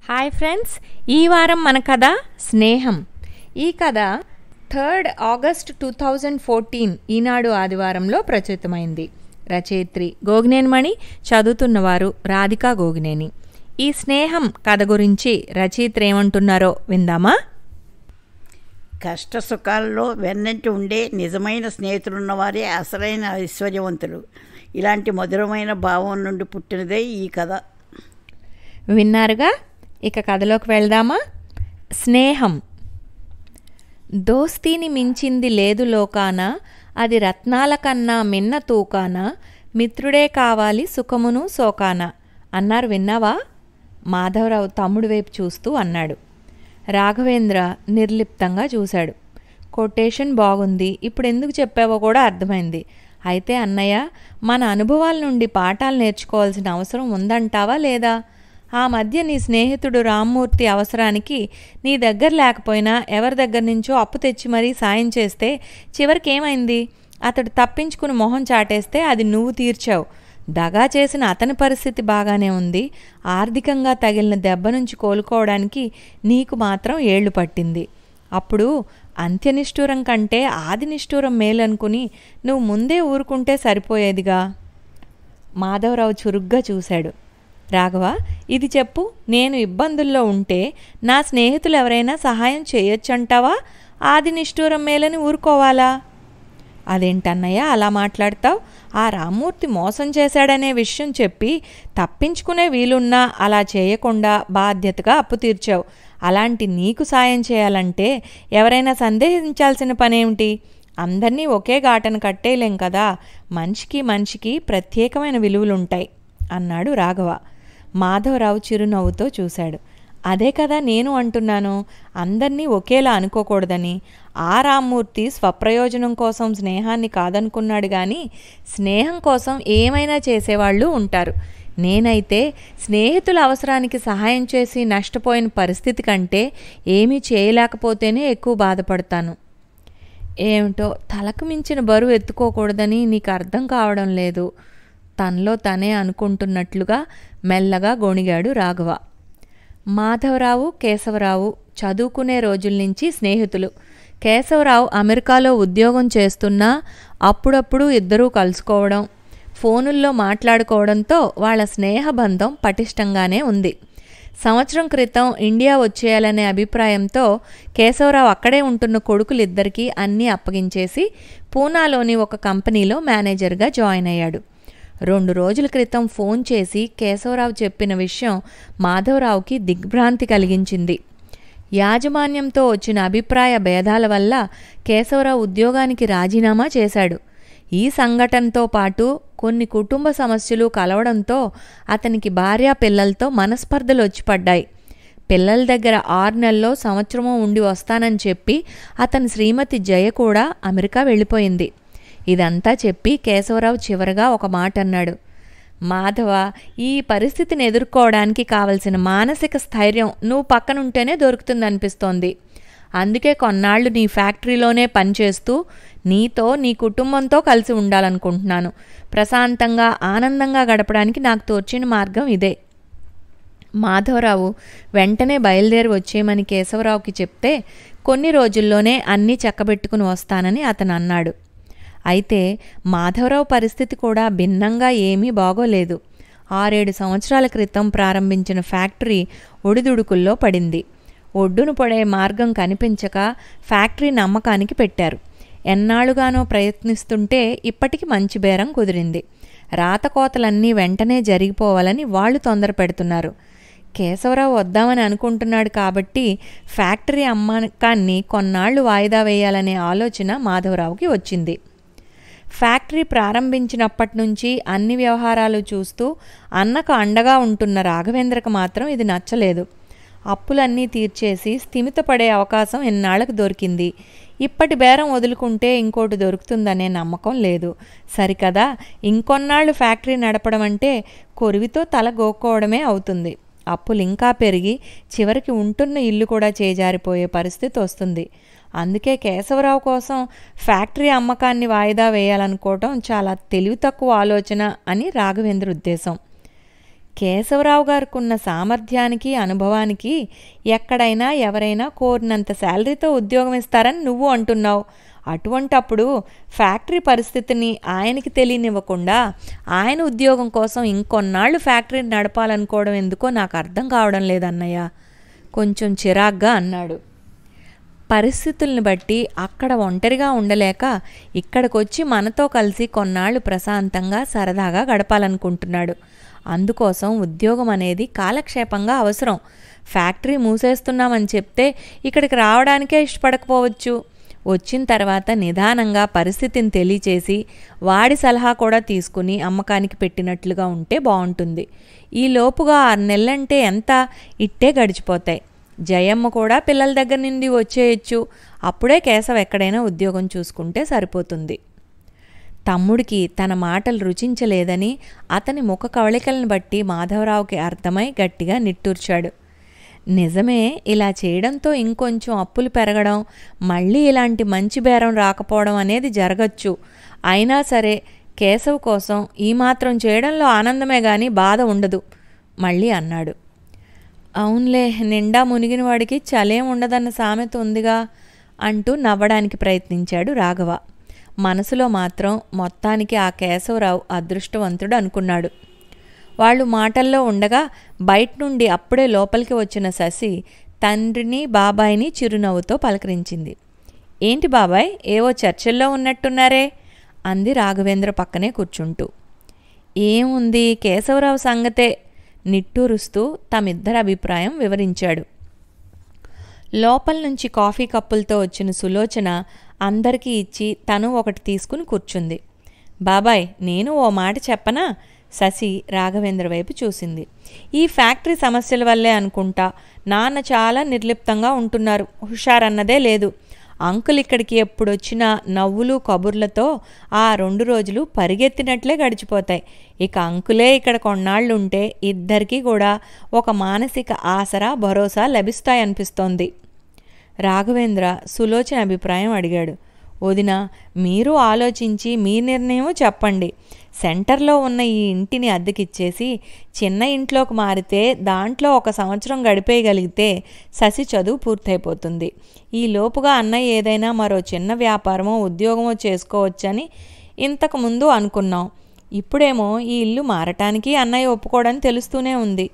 Hi friends, ఈ వారం మన కథ స్నేహం. ఈ కథ 3rd ఆగస్ట్ 2014 ఈనాడు ఆదివారంలో ప్రచురితమైంది. రచయిత్రి గోగినేని మణి, చదువుతున్నవారు రాధికా గోగినేని. ఈ స్నేహం కథ గురించి రచయిత్రి ఏమంటున్నారో విందామా? కష్ట సుఖాల్లో వెన్నంటి ఉండే నిజమైన స్నేహితులున్నవారే అసలైన ఐశ్వర్యవంతులు. ఇలాంటి మధురమైన భావం నుండి పుట్టినదే ఈ కథ. విన్నారుగా, ఇక కథలోకి వెళ్దామా? స్నేహం. దోస్తీని మించింది లేదు లోకాన, అది రత్నాల కన్నా మిన్న తూకాన, మిత్రుడే కావాలి సుఖమును సోకాన అన్నారు. విన్నావా? మాధవరావు తమ్ముడు వైపు చూస్తూ అన్నాడు. రాఘవేంద్ర నిర్లిప్తంగా చూశాడు. కొటేషన్ బాగుంది, ఇప్పుడు ఎందుకు చెప్పావో కూడా అర్థమైంది. అయితే అన్నయ్య, మన అనుభవాల నుండి పాఠాలు నేర్చుకోవాల్సిన అవసరం ఉందంటావా లేదా? ఆ మధ్య నీ స్నేహితుడు రామ్మూర్తి అవసరానికి నీ దగ్గర లేకపోయినా ఎవరి దగ్గర నుంచో అప్పు తెచ్చి మరీ సాయం చేస్తే చివరికి ఏమైంది? అతడు తప్పించుకుని మొహం చాటేస్తే అది నువ్వు తీర్చావు. దగా చేసిన అతని పరిస్థితి బాగానే ఉంది. ఆర్థికంగా తగిలిన దెబ్బ నుంచి కోలుకోవడానికి నీకు మాత్రం ఏళ్లు పట్టింది. అప్పుడు అంత్యనిష్ఠూరం కంటే ఆది నిష్ఠూరం మేలనుకుని నువ్వు ముందే ఊరుకుంటే సరిపోయేదిగా. మాధవరావు చురుగ్గా చూశాడు. రాఘవ, ఇది చెప్పు, నేను ఇబ్బందుల్లో ఉంటే నా స్నేహితులు ఎవరైనా సహాయం చేయొచ్చంటావా? ఆది నిష్ఠూరం మేలని ఊరుకోవాలా? అదేంటన్నయ్య అలా మాట్లాడతావు? ఆ రామ్మూర్తి మోసం చేశాడనే విషయం చెప్పి తప్పించుకునే వీలున్నా అలా చేయకుండా బాధ్యతగా అప్పు తీర్చావు. అలాంటి నీకు సాయం చేయాలంటే ఎవరైనా సందేహించాల్సిన పనేమిటి? అందరినీ ఒకే ఘాటను కట్టేయలేం కదా. మనిషికి మనిషికి ప్రత్యేకమైన విలువలుంటాయి అన్నాడు రాఘవ. మాధవరావు చిరునవ్వుతో చూశాడు. అదే కదా నేను అంటున్నాను, అందర్నీ ఒకేలా అనుకోకూడదని. ఆ రామ్మూర్తి స్వప్రయోజనం కోసం స్నేహాన్ని కాదనుకున్నాడు కానీ స్నేహం కోసం ఏమైనా చేసేవాళ్ళు ఉంటారు. నేనైతే స్నేహితుల అవసరానికి సహాయం చేసి నష్టపోయిన పరిస్థితి కంటే ఏమీ చేయలేకపోతేనే ఎక్కువ బాధపడతాను. ఏమిటో తలకు మించిన బరువు ఎత్తుకోకూడదని నీకు అర్థం కావడం లేదు. తనలో తనే అనుకుంటున్నట్లుగా మెల్లగా గొణిగాడు రాఘవ. మాధవరావు, కేశవరావు చదువుకునే రోజుల నుంచి స్నేహితులు. కేశవరావు అమెరికాలో ఉద్యోగం చేస్తున్నా అప్పుడప్పుడు ఇద్దరూ కలుసుకోవడం, ఫోనుల్లో మాట్లాడుకోవడంతో వాళ్ళ స్నేహబంధం పటిష్టంగానే ఉంది. సంవత్సరం క్రితం ఇండియా వచ్చేయాలనే అభిప్రాయంతో కేశవరావు అక్కడే ఉంటున్న కొడుకులిద్దరికీ అన్నీ అప్పగించేసి పూనాలోని ఒక కంపెనీలో మేనేజర్గా జాయిన్ అయ్యాడు. 2 రోజుల క్రితం ఫోన్ చేసి కేశవరావు చెప్పిన విషయం మాధవరావుకి దిగ్భ్రాంతి కలిగించింది. యాజమాన్యంతో వచ్చిన అభిప్రాయ భేదాల వల్ల కేశవరావు ఉద్యోగానికి రాజీనామా చేశాడు. ఈ సంఘటనతో పాటు కొన్ని కుటుంబ సమస్యలు కలవడంతో అతనికి భార్యా పిల్లలతో మనస్పర్ధలు వచ్చిపడ్డాయి. పిల్లల దగ్గర 6 నెలల్లో సంవత్సరమో ఉండి వస్తానని చెప్పి అతని శ్రీమతి జయ కూడా అమెరికా వెళ్ళిపోయింది. ఇదంతా చెప్పి కేశవరావు చివరగా ఒక మాట అన్నాడు. మాధవ, ఈ పరిస్థితిని ఎదుర్కోవడానికి కావలసిన మానసిక స్థైర్యం నువ్వు పక్కనుంటేనే దొరుకుతుందనిపిస్తోంది. అందుకే కొన్నాళ్లు నీ ఫ్యాక్టరీలోనే పనిచేస్తూ నీతో నీ కుటుంబంతో కలిసి ఉండాలనుకుంటున్నాను. ప్రశాంతంగా ఆనందంగా గడపడానికి నాకు తోచిన మార్గం ఇదే. మాధవరావు వెంటనే బయలుదేరి వచ్చేయమని కేశవరావుకి చెప్తే కొన్ని రోజుల్లోనే అన్నీ చక్కబెట్టుకుని వస్తానని అతను అన్నాడు. అయితే మాధవరావు పరిస్థితి కూడా భిన్నంగా ఏమీ బాగోలేదు. 6-7 సంవత్సరాల క్రితం ప్రారంభించిన ఫ్యాక్టరీ ఒడిదుడుకుల్లో పడింది. ఒడ్డును పడే మార్గం కనిపించక ఫ్యాక్టరీని అమ్మకానికి పెట్టారు. ఎన్నాళ్ళుగానో ప్రయత్నిస్తుంటే ఇప్పటికి మంచి బేరం కుదిరింది. రాతకోతలన్నీ వెంటనే జరిగిపోవాలని వాళ్ళు తొందర పెడుతున్నారు. కేశవరావు వద్దామని అనుకుంటున్నాడు కాబట్టి ఫ్యాక్టరీ అమ్మకాన్ని కొన్నాళ్లు వాయిదా వేయాలనే ఆలోచన మాధవరావుకి వచ్చింది. ఫ్యాక్టరీ ప్రారంభించినప్పటి నుంచి అన్ని వ్యవహారాలు చూస్తూ అన్నకు అండగా ఉంటున్న రాఘవేంద్రకు మాత్రం ఇది నచ్చలేదు. అప్పులన్నీ తీర్చేసి స్థిమితపడే అవకాశం ఎన్నాళ్లకు దొరికింది. ఇప్పటి బేరం వదులుకుంటే ఇంకోటి దొరుకుతుందనే నమ్మకం లేదు. సరికదా, ఇంకొన్నాళ్ళు ఫ్యాక్టరీ నడపడం అంటే కొరివితో తల గోక్కోవడమే అవుతుంది. అప్పులు ఇంకా పెరిగి చివరికి ఉంటున్న ఇల్లు కూడా చేజారిపోయే పరిస్థితి వస్తుంది. అందుకే కేశవరావు కోసం ఫ్యాక్టరీ అమ్మకాన్ని వాయిదా వేయాలనుకోవటం చాలా తెలివి తక్కువ ఆలోచన అని రాఘవేంద్ర ఉద్దేశం. కేశవరావు గారికున్న సామర్థ్యానికి అనుభవానికి ఎక్కడైనా ఎవరైనా కోరినంత శాలరీతో ఉద్యోగం ఇస్తారని నువ్వు అంటున్నావు. అటువంటప్పుడు ఫ్యాక్టరీ పరిస్థితిని ఆయనకి తెలియనివ్వకుండా ఆయన ఉద్యోగం కోసం ఇంకొన్నాళ్ళు ఫ్యాక్టరీని నడపాలనుకోవడం ఎందుకో నాకు అర్థం కావడం లేదన్నయ్య, కొంచెం చిరాగ్గా అన్నాడు. పరిస్థితుల్ని బట్టి అక్కడ ఒంటరిగా ఉండలేక ఇక్కడికొచ్చి మనతో కలిసి కొన్నాళ్ళు ప్రశాంతంగా సరదాగా గడపాలనుకుంటున్నాడు. అందుకోసం ఉద్యోగం అనేది కాలక్షేపంగా అవసరం. ఫ్యాక్టరీ మూసేస్తున్నామని చెప్తే ఇక్కడికి రావడానికే ఇష్టపడకపోవచ్చు. వచ్చిన తర్వాత నిదానంగా పరిస్థితిని తెలియచేసి వాడి సలహా కూడా తీసుకుని అమ్మకానికి పెట్టినట్లుగా ఉంటే బాగుంటుంది. ఈ లోపుగా 6 నెలలంటే ఎంత, ఇట్టే గడిచిపోతాయి. జయమ్మ కూడా పిల్లల దగ్గర నుండి వచ్చేయచ్చు. అప్పుడే కేశవ్ ఎక్కడైనా ఉద్యోగం చూసుకుంటే సరిపోతుంది. తమ్ముడికి తన మాటలు రుచించలేదని అతని ముఖ కవళికలను బట్టి మాధవరావుకి అర్థమై గట్టిగా నిట్టూర్చాడు. నిజమే, ఇలా చేయడంతో ఇంకొంచెం అప్పులు పెరగడం, మళ్ళీ ఇలాంటి మంచి బేరం రాకపోవడం అనేది జరగచ్చు. అయినా సరే కేశవ్ కోసం ఈ మాత్రం చేయడంలో ఆనందమే గాని బాధ ఉండదు మళ్ళీ అన్నాడు. అవునులే, నిండా మునిగిన వాడికి చలేం ఉండదన్న సామెత ఉందిగా అంటూ నవ్వడానికి ప్రయత్నించాడు రాఘవ. మనసులో మాత్రం మొత్తానికి ఆ కేశవరావు అదృష్టవంతుడు అనుకున్నాడు. వాళ్ళు మాటల్లో ఉండగా బయట నుండి అప్పుడే లోపలికి వచ్చిన శశి తండ్రిని బాబాయిని చిరునవ్వుతో పలకరించింది. ఏంటి బాబాయ్, ఏవో చర్చల్లో ఉన్నట్టున్నారే అంది రాఘవేంద్ర పక్కనే కూర్చుంటూ. ఏముంది, కేశవరావు సంగతే నిట్టూరుస్తూ తమిద్దరి అభిప్రాయం వివరించాడు. లోపల నుంచి కాఫీ కప్పులతో వచ్చిన సులోచన అందరికీ ఇచ్చి తను ఒకటి తీసుకుని కూర్చుంది. బాబాయ్, నేను ఓ మాట చెప్పనా? శశి రాఘవేంద్ర వైపు చూసింది. ఈ ఫ్యాక్టరీ సమస్యల వల్లే అనుకుంటా నాన్న చాలా నిర్లిప్తంగా ఉంటున్నారు. హుషారన్నదే లేదు. అంకుల్ ఇక్కడికి ఎప్పుడొచ్చినా నవ్వులు కబుర్లతో ఆ 2 రోజులు పరిగెత్తినట్లే గడిచిపోతాయి. ఇక అంకులే ఇక్కడ కొన్నాళ్ళుంటే ఇద్దరికీ కూడా ఒక మానసిక ఆసరా భరోసా లభిస్తాయనిపిస్తోంది. రాఘవేంద్ర సులోచన అభిప్రాయం అడిగాడు. వదిన, మీరు ఆలోచించి మీ నిర్ణయం చెప్పండి. సెంటర్లో ఉన్న ఈ ఇంటిని అద్దెకిచ్చేసి చిన్న ఇంట్లోకి మారితే దాంట్లో 1 సంవత్సరం గడిపేయగలిగితే శశి చదువు పూర్తయిపోతుంది. ఈ లోపుగా అన్నయ్య ఏదైనా మరో చిన్న వ్యాపారమో ఉద్యోగమో చేసుకోవచ్చని ఇంతకుముందు అనుకున్నాం. ఇప్పుడేమో ఈ ఇల్లు మారటానికి అన్నయ్య ఒప్పుకోవడం తెలుస్తూనే ఉంది.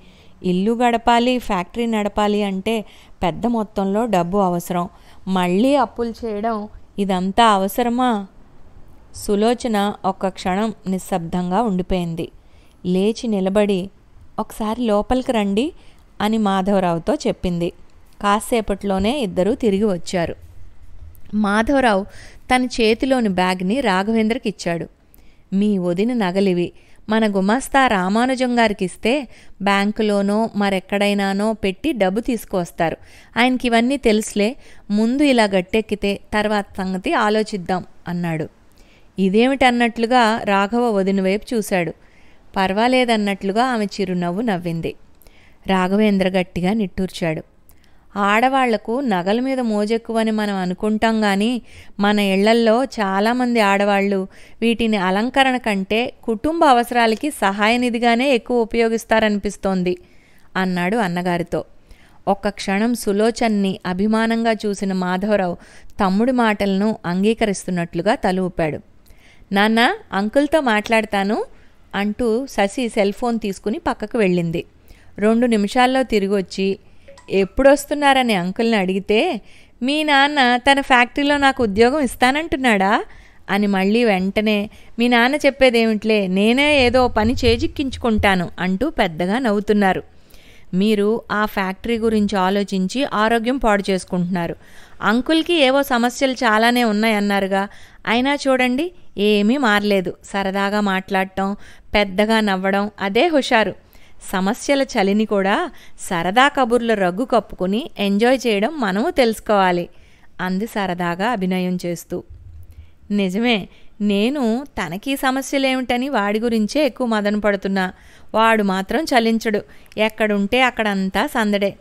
ఇల్లు గడపాలి, ఫ్యాక్టరీ నడపాలి అంటే పెద్ద మొత్తంలో డబ్బు అవసరం. మళ్ళీ అప్పులు చేయడం, ఇదంతా అవసరమా? సులోచన ఒక్క క్షణం నిశ్శబ్దంగా ఉండిపోయింది. లేచి నిలబడి ఒకసారి లోపలికి రండి అని మాధవరావుతో చెప్పింది. కాసేపట్లోనే ఇద్దరూ తిరిగి వచ్చారు. మాధవరావు తన చేతిలోని బ్యాగ్ని రాఘవేంద్రకి ఇచ్చాడు. మీ వదిన నగలివి మన గుమాస్తా రామానుజం గారికి ఇస్తే బ్యాంకులోనో మరెక్కడైనానో పెట్టి డబ్బు తీసుకువస్తారు. ఆయనకి ఇవన్నీ తెలుసులే. ముందు ఇలా గట్టెక్కితే తర్వాత సంగతి ఆలోచిద్దాం అన్నాడు. ఇదేమిటన్నట్లుగా రాఘవ వదిన వైపు చూశాడు. పర్వాలేదన్నట్లుగా ఆమె చిరునవ్వు నవ్వింది. రాఘవేంద్ర గట్టిగా నిట్టూర్చాడు. ఆడవాళ్లకు నగల మీద మోజెక్కువని మనం అనుకుంటాం గాని మన ఇళ్లల్లో చాలామంది ఆడవాళ్లు వీటిని అలంకరణ కంటే కుటుంబ అవసరాలకి సహాయనిధిగానే ఎక్కువ ఉపయోగిస్తారనిపిస్తోంది అన్నాడు అన్నగారితో. ఒక్క క్షణం సులోచన్ని అభిమానంగా చూసిన మాధవరావు తమ్ముడి మాటలను అంగీకరిస్తున్నట్లుగా తల ఊపాడు. నాన్న, అంకుల్తో మాట్లాడతాను అంటూ శశి సెల్ ఫోన్ తీసుకుని పక్కకు వెళ్ళింది. 2 నిమిషాల్లో తిరిగొచ్చి ఎప్పుడొస్తున్నారని అంకుల్ని అడిగితే మీ నాన్న తన ఫ్యాక్టరీలో నాకు ఉద్యోగం ఇస్తానంటున్నాడా అని మళ్ళీ వెంటనే మీ నాన్న చెప్పేదేమిట్లే, నేనే ఏదో పని చేజిక్కించుకుంటాను అంటూ పెద్దగా నవ్వుతున్నారు. మీరు ఆ ఫ్యాక్టరీ గురించి ఆలోచించి ఆరోగ్యం పాడు చేసుకుంటున్నారు. అంకుల్కి ఏవో సమస్యలు చాలానే ఉన్నాయన్నారుగా. అయినా చూడండి, ఏమీ మారలేదు. సరదాగా మాట్లాడటం, పెద్దగా నవ్వడం, అదే హుషారు. సమస్యల చలిని కూడా సరదా కబుర్ల రగ్గు కప్పుకుని ఎంజాయ్ చేయడం మనము తెలుసుకోవాలి అంది సరదాగా అభినయం చేస్తూ. నిజమే, నేను తనకీ సమస్యలేమిటని వాడి గురించే ఎక్కువ మదన పడుతున్నా. వాడు మాత్రం చలించడు. ఎక్కడుంటే అక్కడంతా సందడే.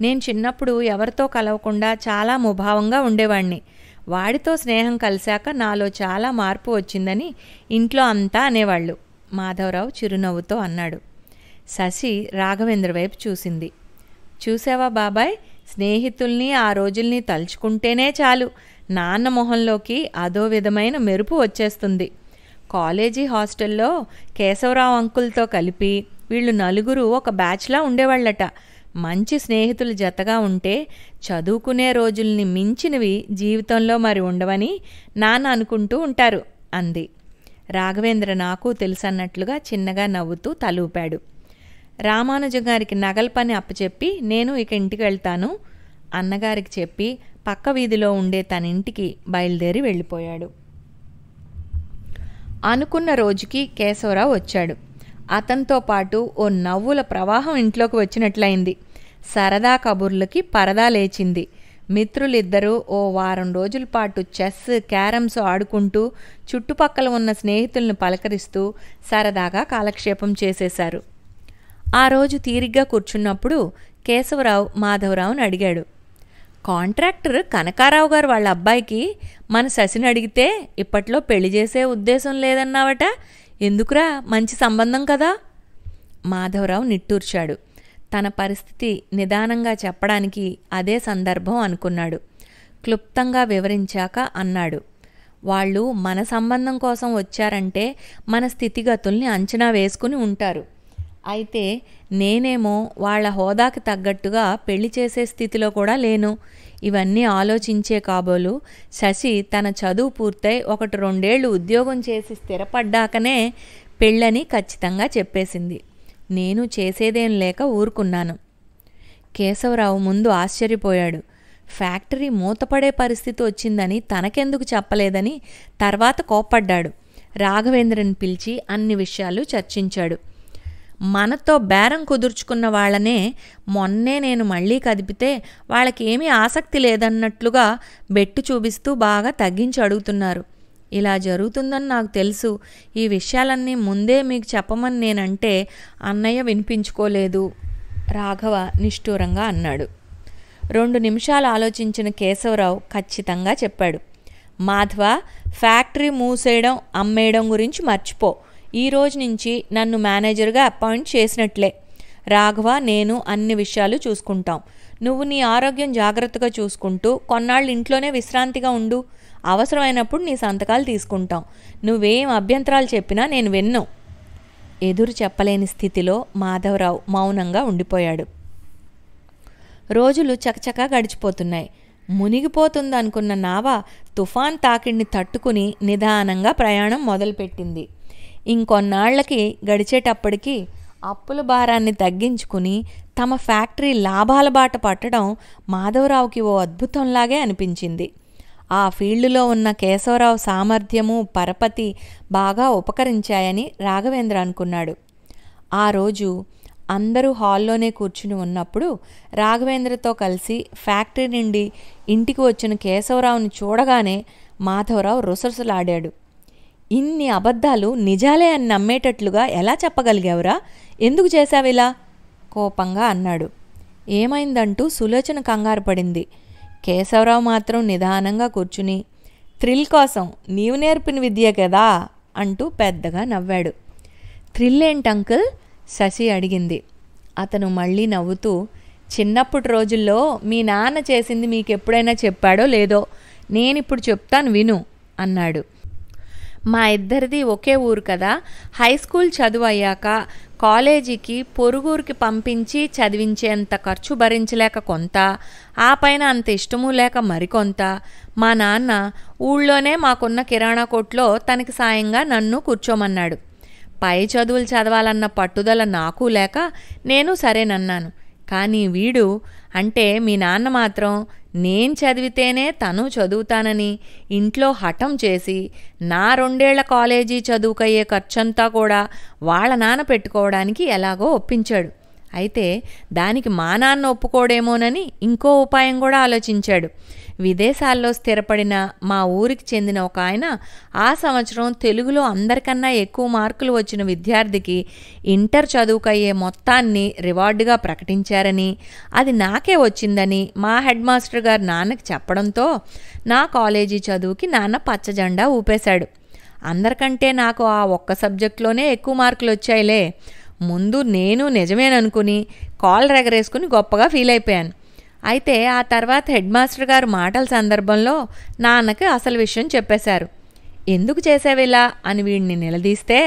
నేను చిన్నప్పుడు ఎవరితో కలవకుండా చాలా ముభావంగా ఉండేవాణ్ణి. వాడితో స్నేహం కలిశాక నాలో చాలా మార్పు వచ్చిందని ఇంట్లో అంతా అనేవాళ్ళు మాధవరావు చిరునవ్వుతో అన్నాడు. శశి రాఘవేంద్ర వైపు చూసింది. చూసావా బాబాయ్, స్నేహితుల్ని ఆ రోజుల్ని తలుచుకుంటేనే చాలు నాన్న మొహంలోకి అదో విధమైన మెరుపు వచ్చేస్తుంది. కాలేజీ హాస్టల్లో కేశవరావు అంకుల్తో కలిపి వీళ్ళు నలుగురు ఒక బ్యాచ్లా ఉండేవాళ్ళట. మంచి స్నేహితులు జతగా ఉంటే చదువుకునే రోజుల్ని మించినవి జీవితంలో మరి ఉండవని నాన్న అనుకుంటూ ఉంటారు అంది. రాఘవేంద్ర నాకు తెలుసన్నట్లుగా చిన్నగా నవ్వుతూ తలూపాడు. రామానుజం గారికి నగల పని అప్పచెప్పి నేను ఇక ఇంటికి వెళ్తాను అన్నగారికి చెప్పి పక్క వీధిలో ఉండే తన ఇంటికి బయలుదేరి వెళ్ళిపోయాడు. అనుకున్న రోజుకి కేశవరావు వచ్చాడు. అతనితో పాటు ఓ నవ్వుల ప్రవాహం ఇంట్లోకి వచ్చినట్లయింది. సరదా కబుర్లకి పరదా లేచింది. మిత్రులిద్దరూ ఓ వారం రోజుల పాటు చెస్, క్యారమ్స్ ఆడుకుంటూ చుట్టుపక్కల ఉన్న స్నేహితులను పలకరిస్తూ సరదాగా కాలక్షేపం చేసేశారు. ఆ రోజు తీరిగ్గా కూర్చున్నప్పుడు కేశవరావు మాధవరావుని అడిగాడు. కాంట్రాక్టర్ కనకారావు గారు వాళ్ళ అబ్బాయికి మన శశిని అడిగితే ఇప్పట్లో పెళ్లి చేసే ఉద్దేశం లేదన్నావట, ఎందుకురా, మంచి సంబంధం కదా? మాధవరావు నిట్టూర్చాడు. తన పరిస్థితి నిదానంగా చెప్పడానికి అదే సందర్భం అనుకున్నాడు. క్లుప్తంగా వివరించాక అన్నాడు, వాళ్ళు మన సంబంధం కోసం వచ్చారంటే మన స్థితిగతుల్ని అంచనా వేసుకుని ఉంటారు. అయితే నేనేమో వాళ్ళ హోదాకి తగ్గట్టుగా పెళ్లి చేసే స్థితిలో కూడా లేను. ఇవన్నీ ఆలోచించే కాబోలు శశి తన చదువు పూర్తయి 1-2 ఏళ్ళు ఉద్యోగం చేసి స్థిరపడ్డాకనే పెళ్ళని ఖచ్చితంగా చెప్పేసింది. నేను చేసేదేం లేక ఊరుకున్నాను. కేశవరావు ముందు ఆశ్చర్యపోయాడు. ఫ్యాక్టరీ మూతపడే పరిస్థితి వచ్చిందని తనకెందుకు చెప్పలేదని తర్వాత కోప్పడ్డాడు. రాఘవేంద్రని పిలిచి అన్ని విషయాలు చర్చించాడు. మనతో బేరం కుదుర్చుకున్న వాళ్ళనే మొన్నే నేను మళ్ళీ కదిపితే వాళ్ళకి ఏమీ ఆసక్తి లేదన్నట్లుగా బెట్టు చూపిస్తూ బాగా తగ్గించి అడుగుతున్నారు. ఇలా జరుగుతుందని నాకు తెలుసు. ఈ విషయాలన్నీ ముందే మీకు చెప్పమని నేనంటే అన్నయ్య వినిపించుకోలేదు, రాఘవ నిష్ఠూరంగా అన్నాడు. 2 నిమిషాలు ఆలోచించిన కేశవరావు ఖచ్చితంగా చెప్పాడు. మాధవ, ఫ్యాక్టరీ మూసేయడం, అమ్మేయడం గురించి మర్చిపో. ఈ రోజు నుంచి నన్ను మేనేజర్గా అపాయింట్ చేసినట్లే. రాఘవ, నేను అన్ని విషయాలు చూసుకుంటాం. నువ్వు నీ ఆరోగ్యం జాగ్రత్తగా చూసుకుంటూ కొన్నాళ్ళు ఇంట్లోనే విశ్రాంతిగా ఉండు. అవసరమైనప్పుడు నీ సంతకాలు తీసుకుంటాం. నువ్వేం అభ్యంతరాలు చెప్పినా నేను విన్ను. ఎదురు చెప్పలేని స్థితిలో మాధవరావు మౌనంగా ఉండిపోయాడు. రోజులు చకచకా గడిచిపోతున్నాయి. మునిగిపోతుందనుకున్న నావ తుఫాన్ తాకిడిని తట్టుకుని నిదానంగా ప్రయాణం మొదలుపెట్టింది. ఇంకొన్నాళ్లకి గడిచేటప్పటికి అప్పుల భారాన్ని తగ్గించుకుని తమ ఫ్యాక్టరీ లాభాల బాట పట్టడం మాధవరావుకి ఓ అద్భుతంలాగే అనిపించింది. ఆ ఫీల్డ్లో ఉన్న కేశవరావు సామర్థ్యము, పరపతి బాగా ఉపకరించాయని రాఘవేంద్ర అనుకున్నాడు. ఆ రోజు అందరూ హాల్లోనే కూర్చుని ఉన్నప్పుడు రాఘవేంద్రతో కలిసి ఫ్యాక్టరీ నుండి ఇంటికి వచ్చిన కేశవరావుని చూడగానే మాధవరావు రుసరుసలాడాడు. ఇన్ని అబద్ధాలు నిజాలే అని నమ్మేటట్లుగా ఎలా చెప్పగలిగావురా? ఎందుకు చేశావిలా? కోపంగా అన్నాడు. ఏమైందంటూ సులోచన కంగారు పడింది. కేశవరావు మాత్రం నిదానంగా కూర్చుని, థ్రిల్ కోసం నీవు నేర్పిన విద్య కదా అంటూ పెద్దగా నవ్వాడు. థ్రిల్ ఏంటంకుల్? శశి అడిగింది. అతను మళ్ళీ నవ్వుతూ, చిన్నప్పటి రోజుల్లో మీ నాన్న చేసింది మీకెప్పుడైనా చెప్పాడో లేదో, నేనిప్పుడు చెప్తాను విను అన్నాడు. మా ఇద్దరిది ఒకే ఊరు కదా. హై స్కూల్ చదువు అయ్యాక కాలేజీకి పొరుగురికి పంపించి చదివించేంత ఖర్చు భరించలేక కొంత, ఆ పైన అంత ఇష్టము లేక మరికొంత, మా నాన్న ఊళ్ళోనే మాకున్న కిరాణా కొట్లో తనకి సాయంగా నన్ను కూర్చోమన్నాడు. పై చదువులు చదవాలన్న పట్టుదల నాకు లేక నేను సరేనన్నాను. కానీ వీడు అంటే మీ నాన్న మాత్రం నేను చదివితేనే తను చదువుతానని ఇంట్లో హఠం చేసి నా 2 ఏళ్ల కాలేజీ చదువుకయ్యే ఖర్చంతా కూడా వాళ్ళ నాన్న పెట్టుకోవడానికి ఎలాగో ఒప్పించాడు. అయితే దానికి మా నాన్న ఒప్పుకోడేమోనని ఇంకో ఉపాయం కూడా ఆలోచించాడు. విదేశాల్లో స్థిరపడిన మా ఊరికి చెందిన ఒక ఆయన ఆ సంవత్సరం తెలుగులో అందరికన్నా ఎక్కువ మార్కులు వచ్చిన విద్యార్థికి ఇంటర్ చదువుకయ్యే మొత్తాన్ని రివార్డుగా ప్రకటించారని, అది నాకే వచ్చిందని మా హెడ్ మాస్టర్ గారు నాన్నకి చెప్పడంతో నా కాలేజీ చదువుకి నాన్న పచ్చజెండా ఊపేశాడు. అందరికంటే నాకు ఆ ఒక్క సబ్జెక్టులోనే ఎక్కువ మార్కులు వచ్చాయిలే. ముందు నేను నిజమేననుకుని కాల్ ఎగరేసుకుని గొప్పగా ఫీల్ అయిపోయాను. అయితే ఆ తర్వాత హెడ్ మాస్టర్ గారు మాటల సందర్భంలో నాన్నకి అసలు విషయం చెప్పేశారు. ఎందుకు చేసావిలా అని వీడిని నిలదీస్తే,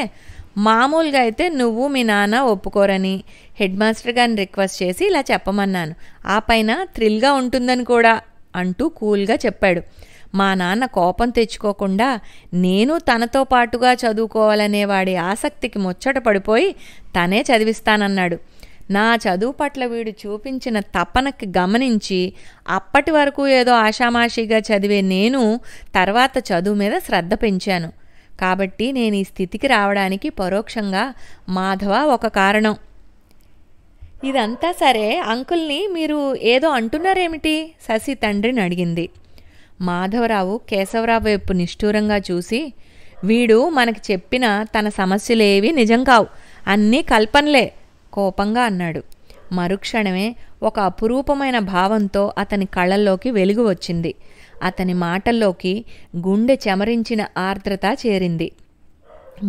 మామూలుగా అయితే నువ్వు మీ నాన్న ఒప్పుకోరని హెడ్ మాస్టర్ గారిని రిక్వెస్ట్ చేసి ఇలా చెప్పమన్నాను. ఆ పైన థ్రిల్గా ఉంటుందని కూడా అంటూ కూల్గా చెప్పాడు. మా నాన్న కోపం తెచ్చుకోకుండా నేను తనతో పాటుగా చదువుకోవాలనే వాడి ఆసక్తికి ముచ్చట పడిపోయి తనే చదివిస్తానన్నాడు. నా చదువు పట్ల వీడు చూపించిన తపనకి గమనించి అప్పటి వరకు ఏదో ఆషామాషిగా చదివే నేను తర్వాత చదువు మీద శ్రద్ధ పెంచాను. కాబట్టి నేను ఈ స్థితికి రావడానికి పరోక్షంగా మాధవ ఒక కారణం. ఇదంతా సరే, అంకుల్ని మీరు ఏదో అంటున్నారేమిటి? శశి తండ్రిని అడిగింది. మాధవరావు కేశవరావు వైపు నిష్ఠూరంగా చూసి, వీడు మనకి చెప్పిన తన సమస్యలేవి నిజం కావు, అన్నీ కల్పనలే కోపంగా అన్నాడు. మరుక్షణమే ఒక అపురూపమైన భావంతో అతని కళ్ళల్లోకి వెలుగు వచ్చింది. అతని మాటల్లోకి గుండె చెమరించిన ఆర్ద్రత చేరింది.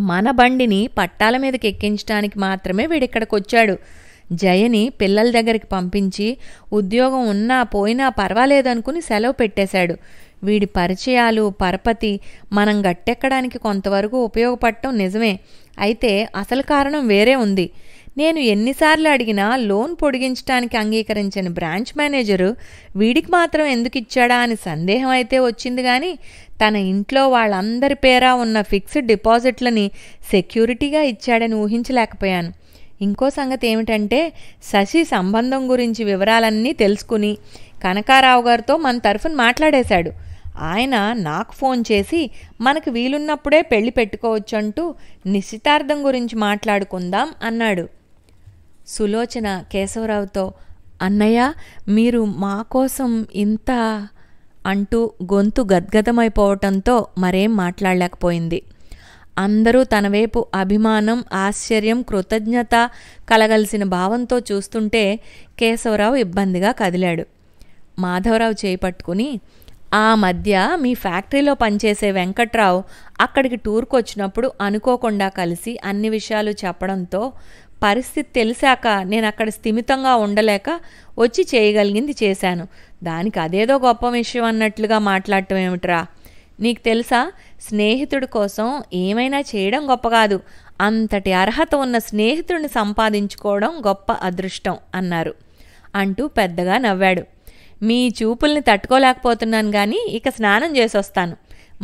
మన బండిని పట్టాల మీదకి ఎక్కించడానికి మాత్రమే వీడిక్కడికొచ్చాడు. జయని పిల్లల దగ్గరికి పంపించి ఉద్యోగం ఉన్నా పోయినా పర్వాలేదనుకుని సెలవు పెట్టేశాడు. వీడి పరిచయాలు పరపతి మనం గట్టెక్కడానికి కొంతవరకు ఉపయోగపడటం నిజమే. అయితే అసలు కారణం వేరే ఉంది. నేను ఎన్నిసార్లు అడిగినా లోన్ పొడిగించడానికి అంగీకరించిన బ్రాంచ్ మేనేజరు వీడికి మాత్రం ఎందుకు ఇచ్చాడా అని సందేహం అయితే వచ్చింది. కానీ తన ఇంట్లో వాళ్ళందరి పేరా ఉన్న ఫిక్స్డ్ డిపాజిట్లని సెక్యూరిటీగా ఇచ్చాడని ఊహించలేకపోయాను. ఇంకో సంగతి ఏమిటంటే, శశి సంబంధం గురించి వివరాలన్నీ తెలుసుకుని కనకారావు గారితో మన తరఫున మాట్లాడేశాడు. ఆయన నాకు ఫోన్ చేసి మనకు వీలున్నప్పుడే పెళ్లి పెట్టుకోవచ్చు అంటూ నిశ్చితార్థం గురించి మాట్లాడుకుందాం అన్నాడు. సులోచన కేశవరావుతో, అన్నయ్య మీరు మా కోసం ఇంత అంటూ గొంతు గద్గదమైపోవటంతో మరేం మాట్లాడలేకపోయింది. అందరూ తన వైపు అభిమానం, ఆశ్చర్యం, కృతజ్ఞత కలగలిసిన భావంతో చూస్తుంటే కేశవరావు ఇబ్బందిగా కదిలాడు. మాధవరావు చేయి పట్టుకుని, ఆ మధ్య మీ ఫ్యాక్టరీలో పనిచేసే వెంకట్రావు అక్కడికి టూర్కి వచ్చినప్పుడు అనుకోకుండా కలిసి అన్ని విషయాలు చెప్పడంతో పరిస్థితి తెలిసాక నేను అక్కడ స్థిమితంగా ఉండలేక వచ్చి చేయగలిగింది చేశాను. దానికి అదేదో గొప్ప విషయం అన్నట్లుగా మాట్లాడటం ఏమిట్రా? నీకు తెలుసా, స్నేహితుడి కోసం ఏమైనా చేయడం గొప్ప కాదు, అంతటి అర్హత ఉన్న స్నేహితుడిని సంపాదించుకోవడం గొప్ప అదృష్టం అన్నారు అంటూ పెద్దగా నవ్వాడు. మీ చూపుల్ని తట్టుకోలేకపోతున్నాను కానీ ఇక స్నానం చేసొస్తాను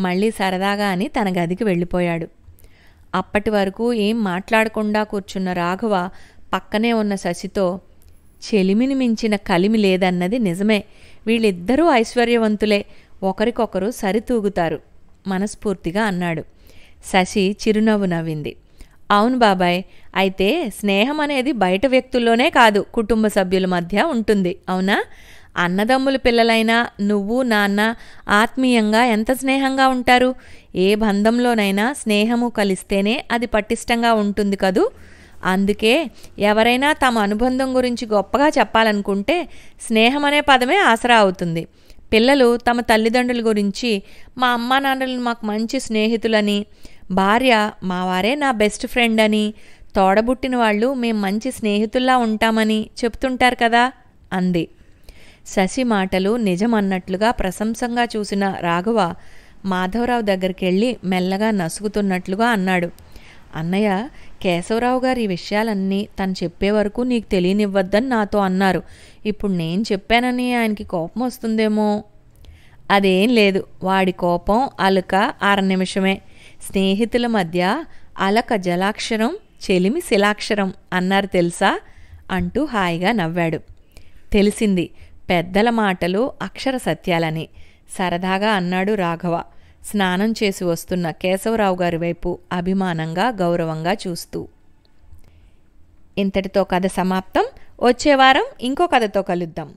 మళ్ళీ సరదాగా అని తన గదికి వెళ్ళిపోయాడు. అప్పటి వరకు ఏం మాట్లాడకుండా కూర్చున్న రాఘవ పక్కనే ఉన్న శశితో, చెలిమిని మించిన కలిమి లేదన్నది నిజమే, వీళ్ళిద్దరూ ఐశ్వర్యవంతులే, ఒకరికొకరు సరితూగుతారు మనస్ఫూర్తిగా అన్నాడు. శశి చిరునవ్వు నవ్వింది. అవును బాబాయ్, అయితే స్నేహం అనేది బయట వ్యక్తుల్లోనే కాదు, కుటుంబ సభ్యుల మధ్య ఉంటుంది, అవునా? అన్నదమ్ముల పిల్లలైనా నువ్వు నాన్న ఆత్మీయంగా ఎంత స్నేహంగా ఉంటారు. ఏ బంధంలోనైనా స్నేహము కలిస్తేనే అది పటిష్టంగా ఉంటుంది కదూ. అందుకే ఎవరైనా తమ అనుబంధం గురించి గొప్పగా చెప్పాలనుకుంటే స్నేహం అనే పదమే ఆసరా అవుతుంది. పిల్లలు తమ తల్లిదండ్రుల గురించి మా అమ్మా నాన్నలు మాకు మంచి స్నేహితులని, భార్య మా వారే నా బెస్ట్ ఫ్రెండ్ అని, తోడబుట్టిన వాళ్ళు మేం మంచి స్నేహితుల్లా ఉంటామని చెప్తుంటారు కదా అంది. శశి మాటలు నిజమన్నట్లుగా ప్రశంసంగా చూసిన రాఘవ మాధవరావు దగ్గరికి వెళ్ళి మెల్లగా నసుగుతున్నట్లుగా అన్నాడు. అన్నయ్య, కేశవరావు గారు ఈ విషయాలన్నీ తను చెప్పే వరకు నీకు తెలియనివ్వద్దని నాతో అన్నారు. ఇప్పుడు నేను చెప్పానని ఆయనకి కోపం వస్తుందేమో. అదేం లేదు, వాడి కోపం అలుక అర నిమిషమే. స్నేహితుల మధ్య అలక జలాక్షరం, చెలిమి శిలాక్షరం అన్నారు తెలుసా అంటూ హాయిగా నవ్వాడు. తెలిసింది, పెద్దల మాటలు అక్షర సత్యాలని సరదాగా అన్నాడు రాఘవ, స్నానం చేసి వస్తున్న కేశవరావు గారి వైపు అభిమానంగా గౌరవంగా చూస్తూ. ఇంతటితో కథ సమాప్తం. వచ్చే వారం ఇంకో కథతో కలుద్దాం.